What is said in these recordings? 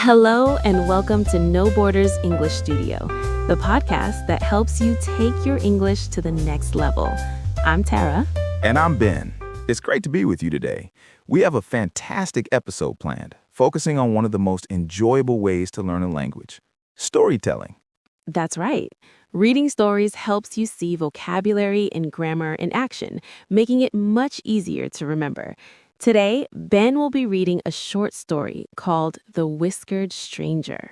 Hello and welcome to NoBorders English Studio, the podcast that helps you take your English to the next level. I'm Tara. And I'm Ben. It's great to be with you today. We have a fantastic episode planned, focusing on one of the most enjoyable ways to learn a language, storytelling. That's right. Reading stories helps you see vocabulary and grammar in action, making it much easier to remember. Today, Ben will be reading a short story called The Whiskered Stranger.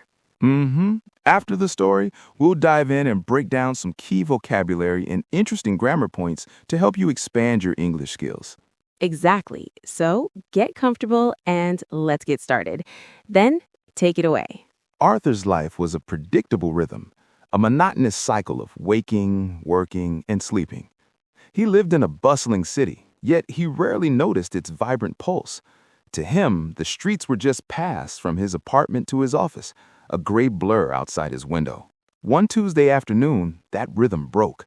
After the story, we'll dive in and break down some key vocabulary and interesting grammar points to help you expand your English skills. Exactly. So get comfortable and let's get started. Ben, take it away. Arthur's life was a predictable rhythm, a monotonous cycle of waking, working, and sleeping. He lived in a bustling city, yet he rarely noticed its vibrant pulse. To him, the streets were just paths from his apartment to his office, a gray blur outside his window. One Tuesday afternoon, that rhythm broke.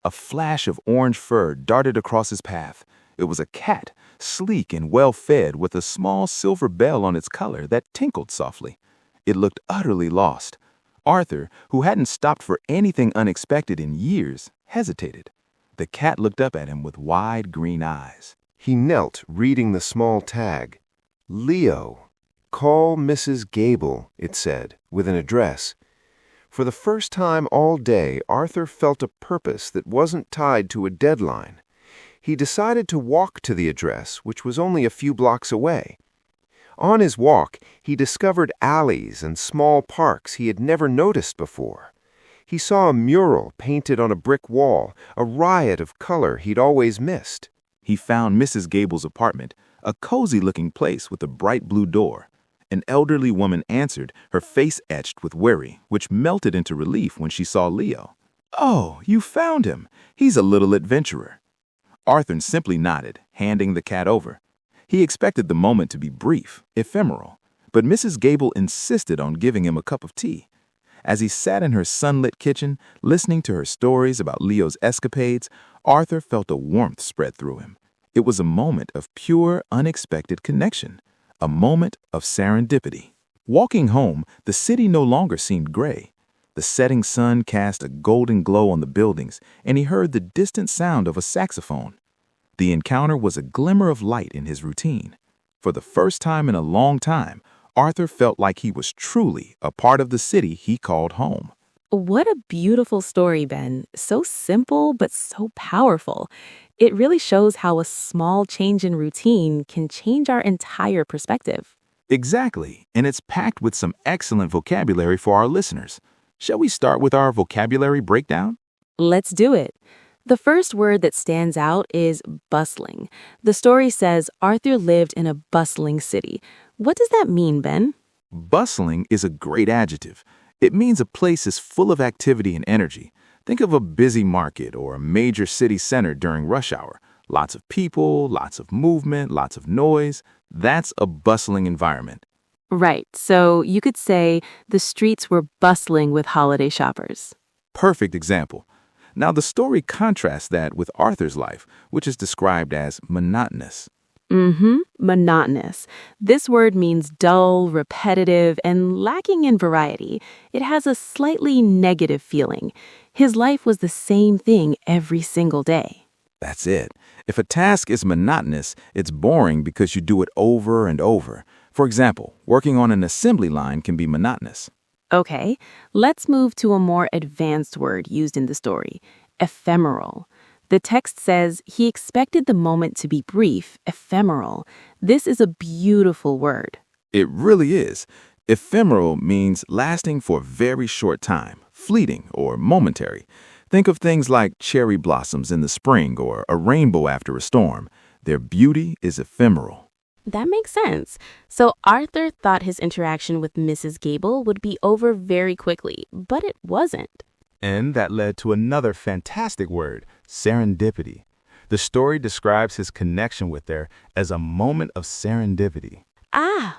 A flash of orange fur darted across his path. It was a cat, sleek and well-fed, with a small silver bell on its collar that tinkled softly. It looked utterly lost. Arthur, who hadn't stopped for anything unexpected in years, hesitated. The cat looked up at him with wide green eyes. He knelt, reading the small tag. Leo, call Mrs. Gable, it said, with an address. For the first time all day, Arthur felt a purpose that wasn't tied to a deadline. He decided to walk to the address, which was only a few blocks away. On his walk, he discovered alleys and small parks he had never noticed before. He saw a mural painted on a brick wall, a riot of color he'd always missed. He found Mrs. Gable's apartment, a cozy-looking place with a bright blue door. An elderly woman answered, her face etched with worry, which melted into relief when she saw Leo. "Oh, you found him. He's a little adventurer." Arthur simply nodded, handing the cat over. He expected the moment to be brief, ephemeral, but Mrs. Gable insisted on giving him a cup of tea. As he sat in her sunlit kitchen, listening to her stories about Leo's escapades, Arthur felt a warmth spread through him. It was a moment of pure, unexpected connection, a moment of serendipity. Walking home, the city no longer seemed gray. The setting sun cast a golden glow on the buildings, and he heard the distant sound of a saxophone. The encounter was a glimmer of light in his routine. For the first time in a long time, Arthur felt like he was truly a part of the city he called home. What a beautiful story, Ben. So simple, but so powerful. It really shows how a small change in routine can change our entire perspective. Exactly, and it's packed with some excellent vocabulary for our listeners. Shall we start with our vocabulary breakdown? Let's do it. The first word that stands out is bustling. The story says Arthur lived in a bustling city. What does that mean, Ben? Bustling is a great adjective. It means a place is full of activity and energy. Think of a busy market or a major city center during rush hour. Lots of people, lots of movement, lots of noise. That's a bustling environment. Right, so you could say the streets were bustling with holiday shoppers. Perfect example. Now, the story contrasts that with Arthur's life, which is described as monotonous. Monotonous. This word means dull, repetitive, and lacking in variety. It has a slightly negative feeling. His life was the same thing every single day. That's it. If a task is monotonous, it's boring because you do it over and over. For example, working on an assembly line can be monotonous. Okay, let's move to a more advanced word used in the story, ephemeral. The text says he expected the moment to be brief, ephemeral. This is a beautiful word. It really is. Ephemeral means lasting for a very short time, fleeting or momentary. Think of things like cherry blossoms in the spring or a rainbow after a storm. Their beauty is ephemeral. That makes sense. So Arthur thought his interaction with Mrs. Gable would be over very quickly, but it wasn't. And that led to another fantastic word, serendipity. The story describes his connection with her as a moment of serendipity.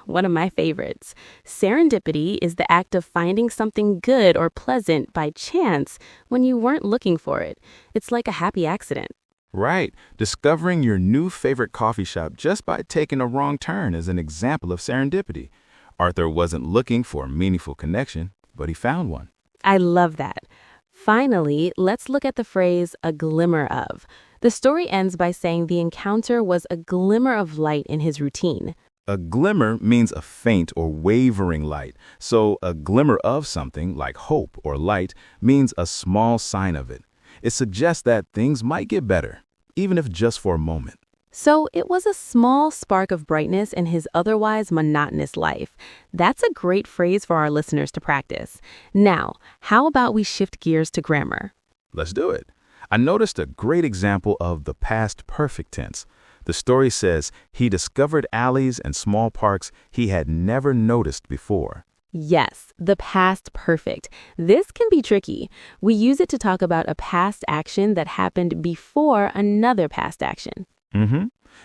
One of my favorites. Serendipity is the act of finding something good or pleasant by chance when you weren't looking for it. It's like a happy accident. Right. Discovering your new favorite coffee shop just by taking a wrong turn is an example of serendipity. Arthur wasn't looking for a meaningful connection, but he found one. I love that. Finally, let's look at the phrase a glimmer of. The story ends by saying the encounter was a glimmer of light in his routine. A glimmer means a faint or wavering light, so a glimmer of something, like hope or light, means a small sign of it. It suggests that things might get better, even if just for a moment. So it was a small spark of brightness in his otherwise monotonous life. That's a great phrase for our listeners to practice. Now, how about we shift gears to grammar? Let's do it. I noticed a great example of the past perfect tense. The story says he discovered alleys and small parks he had never noticed before. Yes, the past perfect. This can be tricky. We use it to talk about a past action that happened before another past action.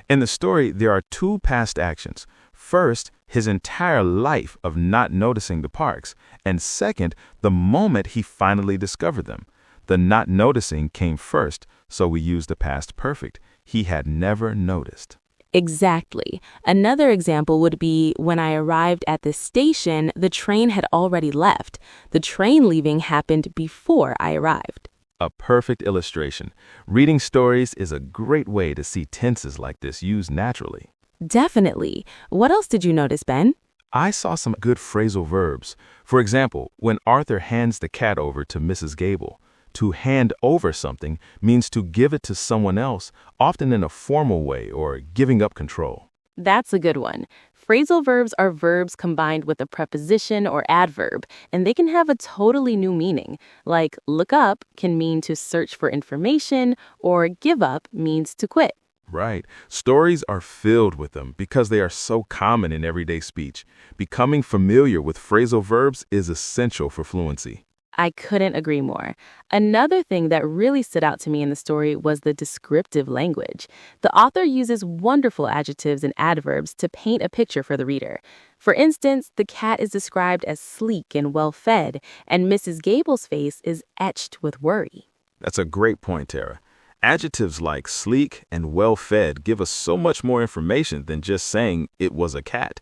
In the story, there are two past actions. First, his entire life of not noticing the parks, and second, the moment he finally discovered them. The not noticing came first, so we use the past perfect. He had never noticed. Exactly. Another example would be when I arrived at the station, the train had already left. The train leaving happened before I arrived. A perfect illustration. Reading stories is a great way to see tenses like this used naturally. Definitely. What else did you notice, Ben? I saw some good phrasal verbs. For example, when Arthur hands the cat over to Mrs. Gable, to hand over something means to give it to someone else, often in a formal way or giving up control. That's a good one. Phrasal verbs are verbs combined with a preposition or adverb, and they can have a totally new meaning. Like look up can mean to search for information, or give up means to quit. Right. Stories are filled with them because they are so common in everyday speech. Becoming familiar with phrasal verbs is essential for fluency. I couldn't agree more. Another thing that really stood out to me in the story was the descriptive language. The author uses wonderful adjectives and adverbs to paint a picture for the reader. For instance, the cat is described as sleek and well-fed, and Mrs. Gable's face is etched with worry. That's a great point, Tara. Adjectives like sleek and well-fed give us so much more information than just saying it was a cat.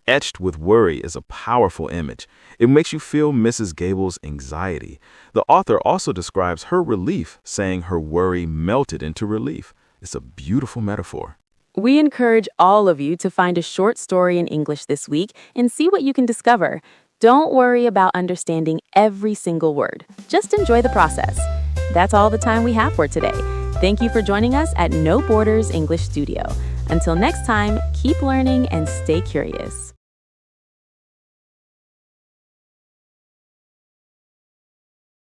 Etched with worry is a powerful image. It makes you feel Mrs. Gable's anxiety. The author also describes her relief, saying her worry melted into relief. It's a beautiful metaphor. We encourage all of you to find a short story in English this week and see what you can discover. Don't worry about understanding every single word. Just enjoy the process. That's all the time we have for today. Thank you for joining us at NoBorders English Studio. Until next time, keep learning and stay curious.